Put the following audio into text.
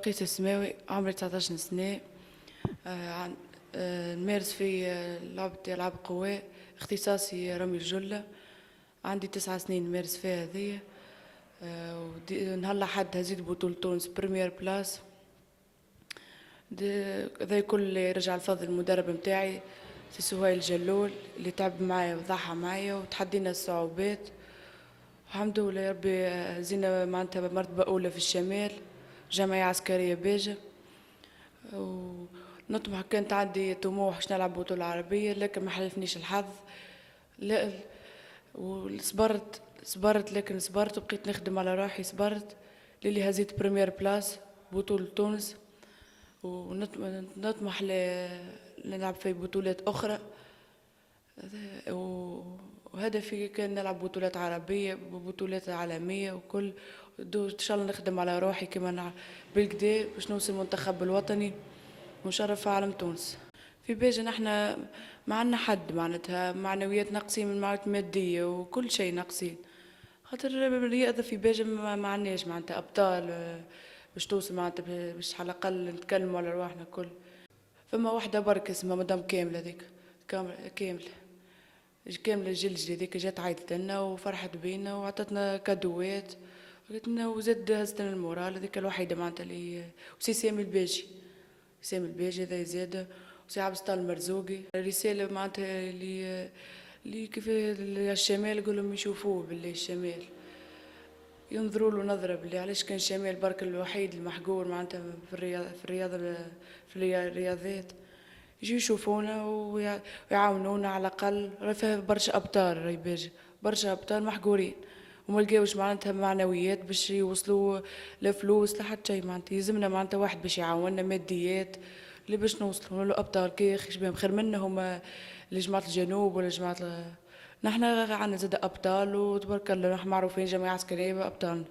قيس السماوي، عمري 19 سنة. نمارس في لعبة ألعاب قوى، اختصاصي رمي الجلة. عندي 9 سنين نمارس فيها هذيا. نهار الأحد هزيت بطولة تونس بريمير بلاس. هذا كل يرجع لفضل المدرب متاعي سي سهيل جلول اللي تعب معايا وضحى معايا وتحدينا الصعوبات. الحمد لله يا ربي زينا معناتها مرتبة أولى في الشمال، جمعية عسكرية باجة. ونطمح، كانت عندي طموح باش نلعب بطولة عربية لكن ما حلفنيش الحظ. لا، صبرت لكن صبرت وبقيت نخدم على روحي. صبرت للي هزيت بريمير بلاس بطولة تونس، ونطمح نلعب في بطولات أخرى. وهدفي كان نلعب بطولات عربية وبطولات عالمية وكل إن شاء الله نخدم على روحي كما بالكدا باش نوصل المنتخب الوطني ونشرف عالم تونس. في باجي نحن ما عندنا حد معناتها معنويات ناقصين من معناتها مادية وكل شيء ناقصين، خاطر الرياضة في باجي ما عندناش معناتها أبطال باش توصل معناتها باش على الأقل نتكلموا على رواحنا كل. فما واحدة برك اسمها مدام كاملة، هذيك كاملة الجلجلي هذيك جات عيطت لنا وفرحت بينا وعطتنا كادوات، قالت لنا وزاد هزت لنا المورال. هذيك الوحيدة معناتها اللي وسي سامي الباجي هذا زاد، وسي عبد الستار المرزوقي. رسالة معناتها اللي كيف الشمال يقول لهم يشوفوه باللي الشمال ينظروا له نظرة باللي علاش كان الشمال برك الوحيد المحقور معناتها في الرياضات. يجي يشوفونا ويعاونونا على الأقل. راه فيها برشا أبطال، راهي باجي برشا أبطال محقورين وما لقاوش معناتها معنويات باش يوصلوا لفلوس لحتى شي. معناتها يلزمنا معناتها واحد باش يعاوننا ماديات اللي باش نوصلوا له أبطال كي خير خير منا هما لجماعة الجنوب ولا جماعة نحنا عندنا زاد أبطال وتبارك الله نحن معروفين جمعية عسكرية بأبطالنا.